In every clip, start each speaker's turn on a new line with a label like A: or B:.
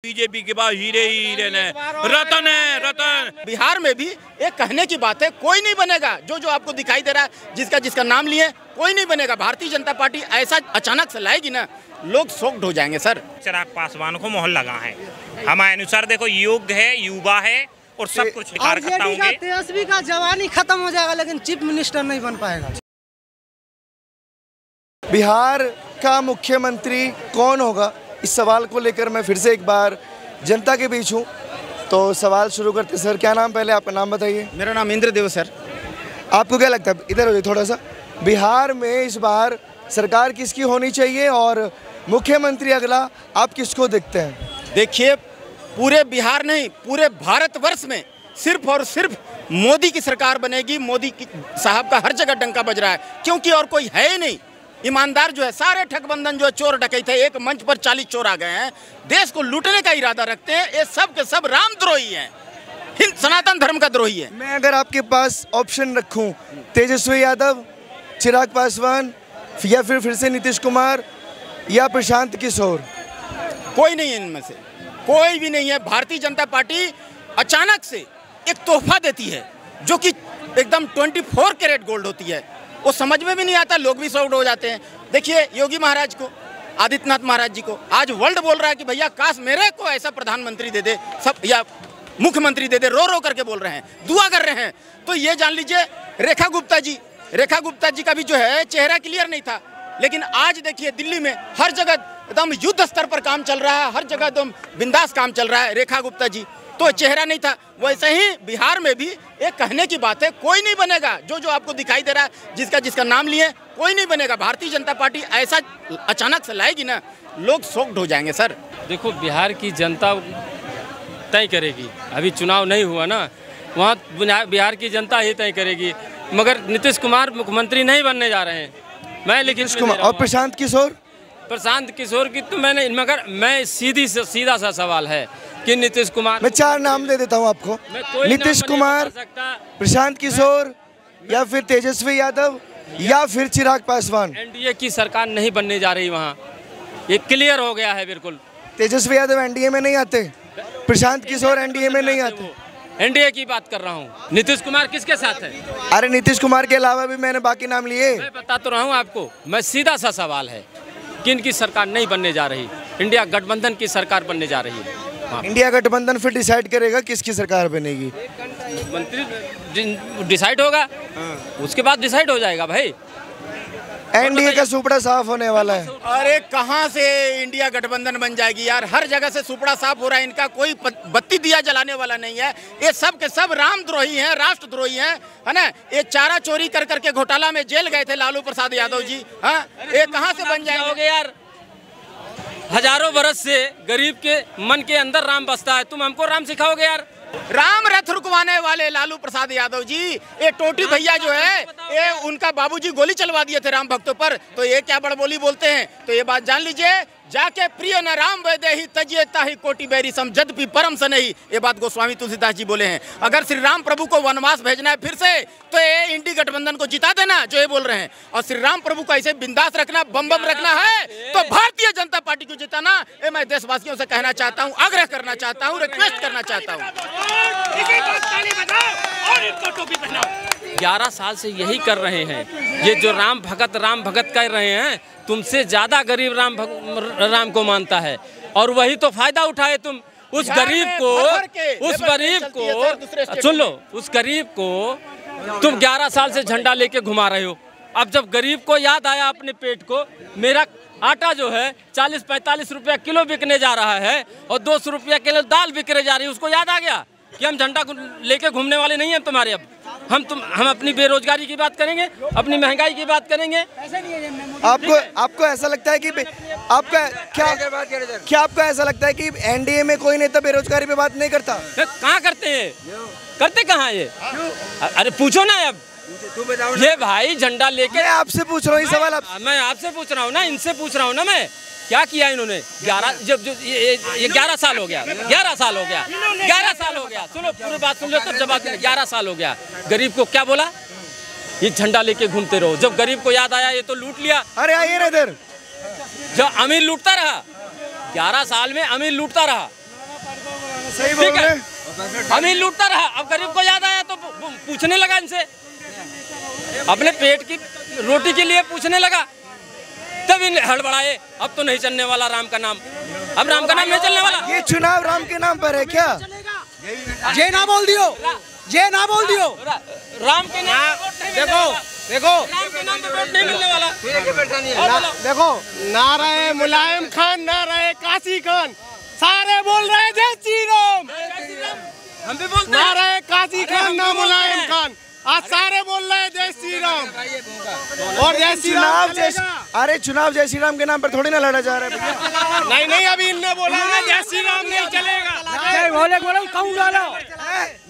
A: BJP के पास हीरे ही हीरे ने रतन है रतन।
B: बिहार में भी एक कहने की बात है, कोई नहीं बनेगा। जो आपको दिखाई दे रहा है, जिसका नाम लिए कोई नहीं बनेगा। भारतीय जनता पार्टी ऐसा अचानक से लाएगी ना, लोग शॉक्ड हो जाएंगे सर।
A: चिराग पासवान को मोहर लगा है, हमारे अनुसार देखो योग्य है, युवा है और सब कुछ कार्यकर्ता होंगे।
C: तेजस्वी का जवानी खत्म हो जाएगा लेकिन चीफ मिनिस्टर नहीं बन पाएगा।
D: बिहार का मुख्यमंत्री कौन होगा, इस सवाल को लेकर मैं फिर से एक बार जनता के बीच हूँ। तो सवाल शुरू करते सर, क्या नाम, पहले आपका नाम बताइए।
B: मेरा नाम इंद्रदेव सर।
D: आपको क्या लगता है, इधर हो जाइए थोड़ा सा, बिहार में इस बार सरकार किसकी होनी चाहिए और मुख्यमंत्री अगला आप किसको देखते हैं?
B: देखिए, पूरे बिहार नहीं, पूरे भारतवर्ष में सिर्फ और सिर्फ मोदी की सरकार बनेगी। मोदी की साहब का हर जगह डंका बज रहा है, क्योंकि और कोई है ही नहीं। ईमानदार जो है, सारे ठगबंधन जो है, चोर डकैत है, एक मंच पर 40 चोर आ गए हैं, देश को लूटने का इरादा रखते हैं। ये सब के सब रामद्रोही हैं, हिंद सनातन धर्म का द्रोही है।
D: मैं अगर आपके पास ऑप्शन रखूं, तेजस्वी यादव, चिराग पासवान या फिर से नीतीश कुमार या प्रशांत किशोर,
B: कोई नहीं है इनमें से, कोई भी नहीं है। भारतीय जनता पार्टी अचानक से एक तोहफा देती है जो कि एकदम 24 कैरेट गोल्ड होती है। वो समझ में भी नहीं आता, लोग भी शॉक्ड हो जाते हैं। देखिए योगी महाराज को, आदित्यनाथ महाराज जी को, आज वर्ल्ड बोल रहा है कि भैया काश मेरे को ऐसा प्रधानमंत्री दे दे, सब या मुख्यमंत्री दे दे, रो रो करके बोल रहे हैं, दुआ कर रहे हैं। तो ये जान लीजिए रेखा गुप्ता जी का भी जो है चेहरा क्लियर नहीं था, लेकिन आज देखिए दिल्ली में हर जगह एकदम युद्ध स्तर पर काम चल रहा है, हर जगह एकदम बिंदास काम चल रहा है। रेखा गुप्ता जी तो चेहरा नहीं था। वैसे ही बिहार में भी एक कहने की बात है, कोई नहीं बनेगा। जो आपको दिखाई दे रहा है, जिसका नाम लिए कोई नहीं बनेगा। भारतीय जनता पार्टी ऐसा अचानक से लाएगी ना, लोग शॉक्ड हो जाएंगे सर।
E: देखो, बिहार की जनता तय करेगी, अभी चुनाव नहीं हुआ ना, वहाँ बिहार की जनता ही तय करेगी। मगर नीतीश कुमार मुख्यमंत्री नहीं बनने जा रहे हैं। मैं लेकिन
D: और प्रशांत किशोर की तो मैंने, मगर मैं सीधा सा सवाल है कि नीतीश कुमार, मैं 4 नाम दे देता हूं आपको, नीतीश कुमार, प्रशांत किशोर या फिर तेजस्वी यादव या फिर चिराग पासवान।
E: एनडीए की सरकार नहीं बनने जा रही वहाँ, ये क्लियर हो गया है बिल्कुल।
D: तेजस्वी यादव एनडीए में नहीं आते, प्रशांत किशोर एनडीए में नहीं आते।
E: एनडीए की बात कर रहा हूँ। नीतीश कुमार किसके साथ है?
D: अरे नीतीश कुमार के अलावा भी मैंने बाकी नाम लिए।
E: मैं बता तो रहा हूँ आपको, मैं सीधा सा सवाल है कि इनकी सरकार नहीं बनने जा रही, इंडिया गठबंधन की सरकार बनने जा रही है। हाँ।
D: इंडिया गठबंधन फिर डिसाइड करेगा किसकी सरकार बनेगी।
E: मंत्री डिसाइड होगा, उसके बाद डिसाइड हो जाएगा भाई।
D: एनडीए का सुपड़ा साफ होने वाला है।
B: अरे कहाँ से इंडिया गठबंधन बन जाएगी यार, हर जगह से सुपड़ा साफ हो रहा है। इनका कोई बत्ती दिया जलाने वाला नहीं है। ये सब के सब रामद्रोही हैं, राष्ट्रद्रोही हैं, है ना। ये चारा चोरी कर करके घोटाला में जेल गए थे लालू प्रसाद यादव जी। हाँ, ये कहाँ से बन जाएंगे
E: यार? हजारों बरस से गरीब के मन के अंदर राम बसता है, तुम हमको राम सिखाओगे यार?
B: राम रथ रुकवाने वाले लालू प्रसाद यादव जी, ये टोटी भैया जो है, ये उनका बाबूजी गोली चलवा दिए थे राम भक्तों पर, तो ये क्या बड़बोली बोलते हैं। तो ये बात जान लीजिए, जाके प्रिय न राम वैदे ही तजिए ताहि कोटि बैरी सम जदपि परम स नहीं। ये बात गोस्वामी तुलसीदास जी बोले हैं। अगर श्री राम प्रभु को वनवास भेजना है फिर से, तो ये इंडी गठबंधन को जिता देना, जो ये बोल रहे हैं। और श्री राम प्रभु को ऐसे बिंदास रखना, बम रखना है, तो भारतीय जनता पार्टी को जिताना। ये मैं देशवासियों से कहना चाहता हूँ, आग्रह करना चाहता हूँ, रिक्वेस्ट करना चाहता हूँ।
E: 11 साल से यही कर रहे हैं। ये जो राम भगत कर रहे हैं, तुमसे ज्यादा गरीब राम को मानता है, और वही तो फायदा उठाए तुम। उस गरीब को सुन लो, उस गरीब को तुम 11 साल से झंडा लेके घुमा रहे हो। अब जब गरीब को याद आया अपने पेट को, मेरा आटा जो है 40-45 रुपया किलो बिकने जा रहा है और 200 रुपया किलो दाल बिकने जा रही है, उसको याद आ गया कि हम झंडा लेके घूमने वाले नहीं हैं तुम्हारे। अब हम अपनी बेरोजगारी की बात करेंगे, अपनी महंगाई की बात करेंगे।
D: आपको ऐसा लगता है कि आपको ऐसा लगता है कि एनडीए में कोई नेता बेरोजगारी पे बात नहीं करता?
E: कहाँ करते हैं, करते कहाँ ये? अरे पूछो ना, अब ये भाई झंडा लेके,
D: आपसे पूछ रहा हूँ सवाल।
E: मैं आपसे पूछ रहा हूँ ना, इनसे पूछ रहा हूँ ना मैं, क्या किया इन्होंने? 11 साल हो गया, 11 साल हो गया। सुनो, पूरी बात सुन लो तब जवाब। 11 साल हो गया, गरीब को क्या बोला? ये झंडा लेके घूमते रहो। जब गरीब को याद आया, ये तो लूट लिया।
D: अरे आइए इधर,
E: जो अमीर लूटता रहा, 11 साल में अमीर लूटता रहा,
D: सही बोल रहे हैं।
E: अमीर लूटता रहा, अब गरीब को याद आया तो पूछने लगा इनसे, अपने पेट की रोटी के लिए पूछने लगा, तब इन हड़बड़ाए। अब तो नहीं चलने वाला राम का नाम, अब राम का नाम नहीं चलने वाला।
D: ये चुनाव राम के नाम पर है क्या?
C: ये ना बोल दियो, ये ना बोल दियो।
E: राम के नाम
C: देखो देखो
E: राम के नाम पे वोट नहीं मिलने वाला।
C: देखो, नाराए मुलायम खान, नाराए काशी खान, सारे बोल रहे जय श्री राम।
E: हम भी बोलते हैं
C: नाराए काशी खान, ना मुलायम खान, आज सारे बोल रहे हैं जय श्री राम। और जय श्री राम
D: अरे चुनाव जय श्री राम के नाम पर थोड़ी ना लड़ा जा रहा है भैया।
C: नहीं, अभी इनने बोला ना जय श्री राम नहीं चलेगा। जय भोले बोलो, कहूँ डोलो,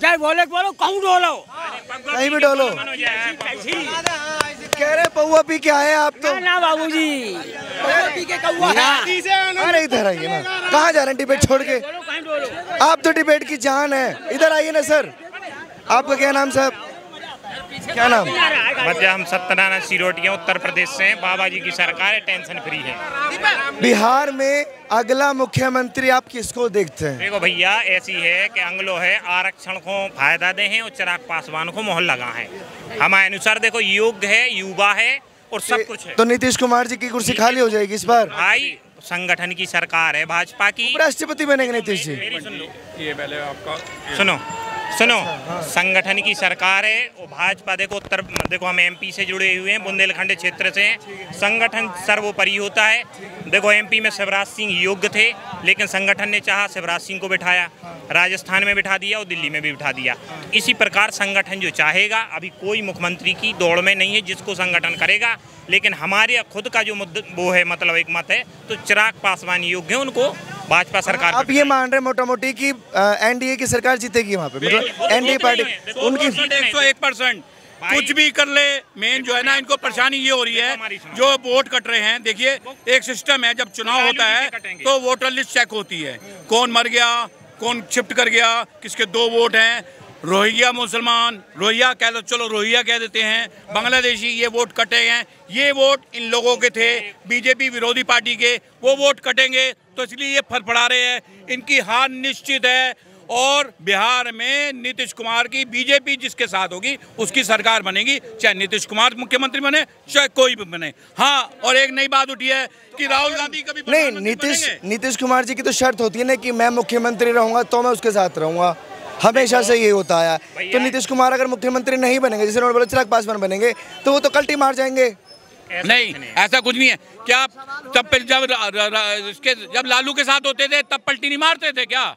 C: जय भोले बोलो, कहूँ डोलो,
D: कहीं भी डोलो। कह रहे पौवा पी के आए आप तो।
C: ना बाबूजी,
D: अरे इधर आइए ना, कहाँ जा रहे हैं डिबेट छोड़ के? आप तो डिबेट की जान है, इधर आइए ना सर। आपका क्या नाम साहब, क्या नाम?
A: मतलब हम सत्यनारायण सिरोटिया उत्तर प्रदेश से हैं। बाबा जी की सरकार है, टेंशन फ्री है।
D: बिहार में अगला मुख्यमंत्री आप किसको देखते हैं?
A: देखो भैया, ऐसी है कि अंग्लो है आरक्षण को फायदा दे हैं और चिराग पासवान को मोहर लगा है। हमारे अनुसार देखो योग्य है, युवा है और सब कुछ है।
D: तो नीतीश कुमार जी की कुर्सी खाली हो जाएगी इस बार?
A: भाई संगठन की सरकार है भाजपा की।
D: राष्ट्रपति बनेंगे नीतीश जी?
A: ये पहले आपका सुनो, संगठन की सरकार है और भाजपा देखो हम एमपी से जुड़े हुए हैं, बुंदेलखंड क्षेत्र से हैं। संगठन सर्वोपरि होता है। देखो एमपी में शिवराज सिंह योग्य थे, लेकिन संगठन ने चाहा शिवराज सिंह को बिठाया, राजस्थान में बिठा दिया और दिल्ली में भी बिठा दिया। इसी प्रकार संगठन जो चाहेगा, अभी कोई मुख्यमंत्री की दौड़ में नहीं है जिसको संगठन करेगा, लेकिन हमारे खुद का जो वो है, मतलब एक मत है, तो चिराग पासवान योग्य है, उनको भाजपा सरकार।
D: आप ये मान रहे मोटा मोटी कि एनडीए की सरकार जीतेगी वहाँ पे, मतलब एनडीए पार्टी उनकी
F: 101%। कुछ भी कर ले, मेन जो है ना, इनको परेशानी ये हो रही है जो वोट कट रहे हैं। देखिए एक सिस्टम है, जब चुनाव होता है तो वोटर लिस्ट चेक होती है, कौन मर गया, कौन शिफ्ट कर गया, किसके 2 वोट हैं, रोहिंग्या मुसलमान, रोहिंग्या कह दो, चलो रोहिंग्या कह देते हैं, बांग्लादेशी, ये वोट कटे हैं। ये वोट इन लोगों के थे, बीजेपी विरोधी पार्टी के, वो वोट कटेंगे, तो इसलिए ये फड़फड़ा रहे हैं। इनकी हार निश्चित है और बिहार में नीतीश कुमार की, बीजेपी जिसके साथ होगी उसकी सरकार बनेगी, चाहे नीतीश कुमार मुख्यमंत्री बने, चाहे कोई भी बने। हाँ, और एक नई बात उठी है कि राहुल गांधी कभी
D: नहीं, नीतीश कुमार जी की तो शर्त होती है ना कि मैं मुख्यमंत्री रहूंगा तो मैं उसके साथ रहूंगा, हमेशा से ये होता है। तो नीतीश कुमार अगर मुख्यमंत्री नहीं बनेंगे, जैसे उन्होंने बोला चिराग पासवान बनेंगे, तो वो तो कल्टी मार जाएंगे।
F: नहीं, ऐसा कुछ नहीं है। क्या तब जब लालू के साथ होते थे तब पलटी नहीं मारते थे क्या?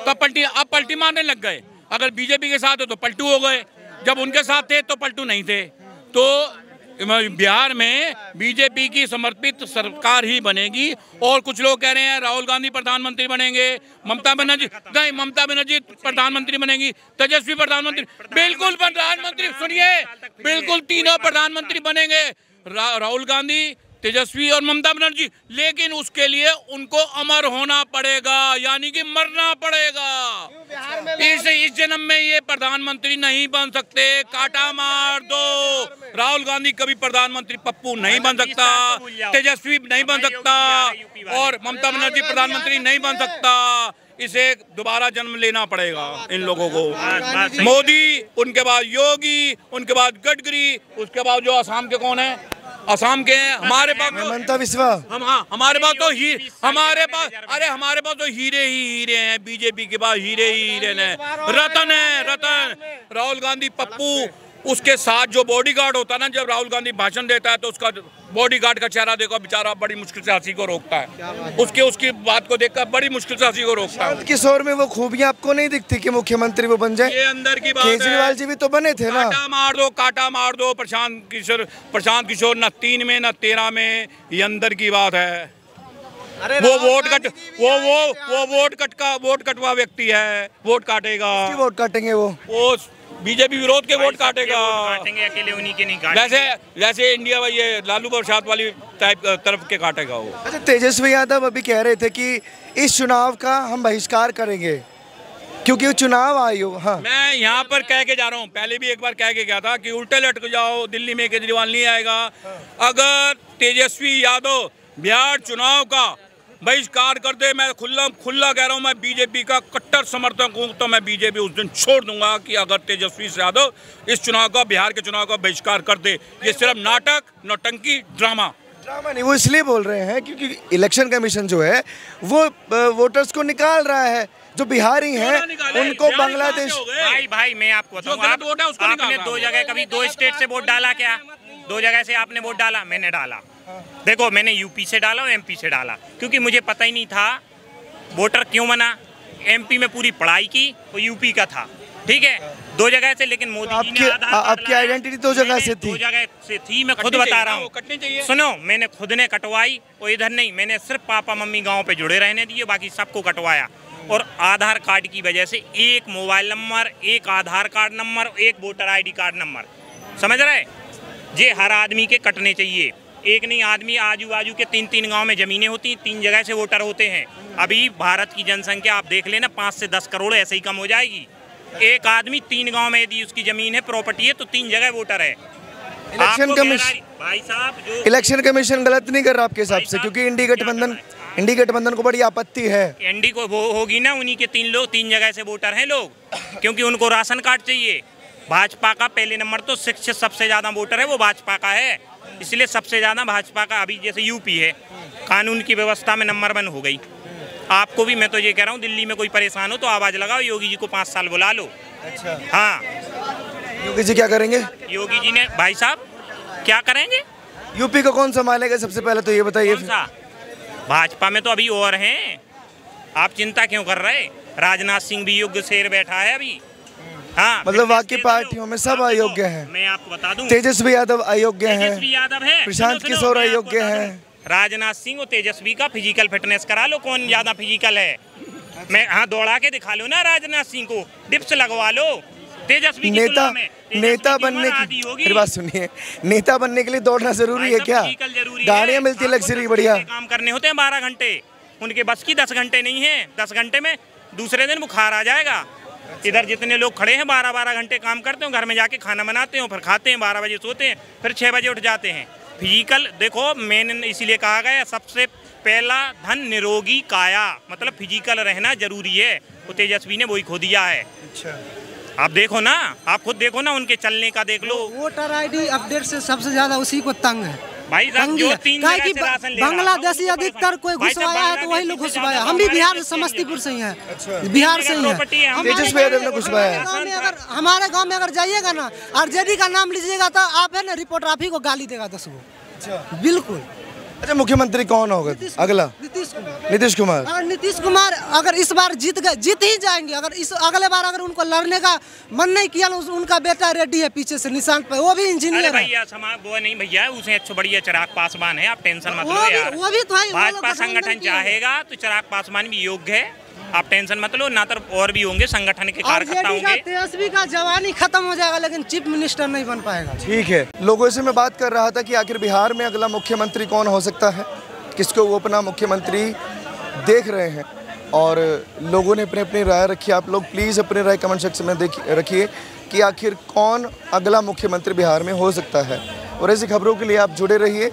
F: तब पलटी, अब पलटी मारने लग गए। अगर बीजेपी के साथ हो तो पलटू हो गए, जब उनके साथ थे तो पलटू नहीं थे। तो बिहार में बीजेपी की समर्पित सरकार ही बनेगी। और कुछ लोग कह रहे हैं राहुल गांधी प्रधानमंत्री बनेंगे, ममता बनर्जी प्रधानमंत्री बनेगी, तेजस्वी प्रधानमंत्री, बिल्कुल प्रधानमंत्री, सुनिए, बिल्कुल तीनों प्रधानमंत्री बनेंगे, राहुल गांधी, तेजस्वी और ममता बनर्जी। लेकिन उसके लिए उनको अमर होना पड़ेगा, यानी कि मरना पड़ेगा। इस जन्म में ये प्रधानमंत्री नहीं बन सकते, काटा मार दो। राहुल गांधी कभी प्रधानमंत्री, पप्पू नहीं बन सकता, तेजस्वी नहीं बन सकता और ममता बनर्जी प्रधानमंत्री नहीं बन सकता। इसे दोबारा जन्म लेना पड़ेगा इन लोगों को। मोदी, उनके बाद योगी, उनके बाद गडकरी, उसके बाद जो असम के कौन है, असम के हैं, हमारे पास
D: हेमंत बिस्वा,
F: हमारे पास तो हमारे पास तो हीरे ही हीरे हैं। बीजेपी के पास हीरे ही हीरे हैं, रतन है, रतन। राहुल गांधी पप्पू, उसके साथ जो बॉडीगार्ड होता है ना, जब राहुल गांधी भाषण देता है तो उसका बॉडीगार्ड का चेहरा देखो, बेचारा बड़ी मुश्किल से हंसी को रोकता है। उसकी बात को देखकर बड़ी मुश्किल से हंसी को रोकता है।
D: किशोर में वो खूबियां आपको नहीं दिखती कि मुख्यमंत्री वो बन जाए?
F: ये अंदर की बात है।
D: केजरीवाल जी भी तो बने थे ना।
F: काटा मार दो। प्रशांत किशोर न 3 में न 13 में, ये अंदर की बात है। वो वोट कटवा व्यक्ति है, वोट काटेगा।
D: वोट काटेंगे वो
F: बीजेपी विरोध के वोट काटेगा,
A: अकेले उन्हीं के नहीं काटेंगे।
F: जैसे इंडिया में ये लालू प्रसाद वाली टाइप तरफ के काटेगा वो।
D: अच्छा, तेजस्वी यादव अभी कह रहे थे कि इस चुनाव का हम बहिष्कार करेंगे क्योंकि वो चुनाव आयोग। हाँ, मैं
F: यहाँ पर कह के जा रहा हूँ, पहले भी एक बार कह के गया था कि उल्टे लटक जाओ, दिल्ली में केजरीवाल नहीं आएगा। अगर तेजस्वी यादव बिहार चुनाव का बहिष्कार कर दे। मैं खुला कह रहा हूँ, मैं बीजेपी का कट्टर समर्थक हूँ, तो मैं बीजेपी उस दिन छोड़ दूंगा कि अगर तेजस्वी यादव इस चुनाव का, बिहार के चुनाव का बहिष्कार कर दे। ये सिर्फ नाटक, नौटंकी, ड्रामा
D: नहीं, वो इसलिए बोल रहे हैं क्योंकि इलेक्शन कमीशन जो है वो वोटर्स को निकाल रहा है, जो बिहारी हैं उनको बांग्लादेश।
A: भाई मैं आपको बताऊं, आपने 2 जगह कभी 2 स्टेट से वोट डाला क्या? 2 जगह से आपने वोट डाला? मैंने डाला। देखो, मैंने यूपी से डाला और एमपी से डाला, क्योंकि मुझे पता ही नहीं था वोटर क्यों बना। एमपी में पूरी पढ़ाई की और यूपी का था, ठीक है, 2 जगह से। लेकिन मोदी जी ने
D: आपकी आइडेंटिटी 2 जगह से थी?
A: 2 जगह से थी, मैं खुद बता रहा हूँ। सुनो, मैंने खुद ने कटवाई, और इधर नहीं, मैंने सिर्फ पापा मम्मी गाँव पे जुड़े रहने दिए, बाकी सबको कटवाया। और आधार कार्ड की वजह से 1 mobile number, 1 Aadhaar card number, 1 voter ID card number, समझ रहे? ये हर आदमी के कटने चाहिए। एक नहीं आदमी, आजू बाजू के 3-3 गांव में ज़मीनें होती, 3 जगह से वोटर होते हैं। अभी भारत की जनसंख्या आप देख लेना, 5 से 10 करोड़ ऐसे ही कम हो जाएगी। एक आदमी 3 गांव में यदि उसकी ज़मीन है, प्रॉपर्टी है, तो 3 जगह वोटर है।
D: इलेक्शन कमीशन,
A: भाई साहब, जो
D: इलेक्शन कमीशन गलत नहीं कर रहा आपके हिसाब से? क्योंकि इंडी गठबंधन को बड़ी आपत्ति है।
A: एनडी को वो होगी ना, उन्हीं के 3 जगह से वोटर हैं लोग, क्योंकि उनको राशन कार्ड चाहिए। भाजपा का पहले नंबर तो शिक्षित सबसे ज़्यादा वोटर है, वो भाजपा का है, इसलिए सबसे ज़्यादा भाजपा का। अभी जैसे यूपी है, कानून की व्यवस्था में नंबर 1 हो गई। आपको भी मैं तो ये कह रहा हूँ, दिल्ली में कोई परेशान हो तो आवाज़ लगाओ, योगी जी को 5 साल बुला लो।
D: अच्छा,
A: हाँ,
D: योगी जी क्या करेंगे?
A: योगी जी ने, भाई साहब क्या करेंगे?
D: यूपी को कौन संभालेगा सबसे पहले, तो ये बताइए।
A: भाजपा में तो अभी और हैं, आप चिंता क्यों कर रहे? राजनाथ सिंह भी योग्य शेर बैठा है अभी। हाँ,
D: मतलब बाकी पार्टियों में सब अयोग्य हैं।
A: मैं आपको बता दूं,
D: तेजस्वी यादव अयोग्य हैं,
A: तेजस्वी यादव है,
D: प्रशांत किशोर अयोग्य हैं।
A: राजनाथ सिंह और तेजस्वी का फिजिकल फिटनेस करा लो, कौन ज्यादा फिजिकल है। मैं हाँ, दौड़ा के दिखा लो ना राजनाथ सिंह को, डिप्स लगवा लो। तेजस्वी
D: नेता बनने की, मेरी बात सुनिए, नेता बनने के लिए दौड़ना जरूरी है क्या? गाड़ियाँ मिलती है लग्जरी, बढ़िया
A: काम करने होते हैं 12 घंटे, उनके बस की 10 घंटे नहीं है। 10 घंटे में दूसरे दिन बुखार आ जाएगा। इधर जितने लोग खड़े हैं 12-12 घंटे काम करते हैं, घर में जाके खाना बनाते हैं, फिर खाते हैं, 12 बजे सोते हैं, फिर 6 बजे उठ जाते हैं। फिजिकल देखो, मैंने इसीलिए कहा गया सबसे पहला धन निरोगी काया, मतलब फिजिकल रहना जरूरी है। वो तेजस्वी ने वही खो दिया है। अच्छा, आप देखो ना, आप खुद देखो ना, उनके चलने का देख लो।
C: वोटर ID अपडेट से सबसे ज्यादा उसी को तंग है
A: भाई साहब, जो 3 जगह से राशन ले रहा है।
C: बांग्लादेशी अधिकतर कोई घुसवाया है तो वही लोग घुसवाया। हम भी बिहार से, समस्तीपुर से ही हैं, बिहार से ही हैं।
D: तेजस्वी यादव ने घुसवाया।
C: हमारे गाँव में अगर जाइएगा ना, RJD का नाम लीजिएगा तो आप है ना, रिपोर्टर आप ही को गाली देगा 10 गो। बिल्कुल।
D: अच्छा, मुख्यमंत्री कौन होगा अगला? नीतीश कुमार।
C: अगर नीतीश कुमार अगर इस बार जीत ही जाएंगे। अगर इस अगले बार अगर उनको लड़ने का मन नहीं किया, उनका बेटा रेड्डी है पीछे से निशान पे, वो भी इंजीनियर है।
A: भैया वो नहीं भैया, उसे अच्छा बढ़िया चिराग पासवान है, आप टेंशन मत लो यार।
C: वो भी तो है,
A: भाजपा संगठन चाहेगा तो चिराग पासवान भी योग्य है, आप टेंशन मत लो। ना तो और भी होंगे संगठन के कार्यकर्ता होंगे।
C: तेजस्वी का जवानी खत्म हो जाएगा, लेकिन चीफ मिनिस्टर नहीं बन पाएगा।
D: ठीक है, लोगों से मैं बात कर रहा था कि आखिर बिहार में अगला मुख्यमंत्री कौन हो सकता है, किसको वो अपना मुख्यमंत्री देख रहे हैं, और लोगों ने अपनी अपनी राय रखी। आप लोग प्लीज़ अपनी राय कमेंट सेक्शन में रखिए कि आखिर कौन अगला मुख्यमंत्री बिहार में हो सकता है। और ऐसी खबरों के लिए आप जुड़े रहिए।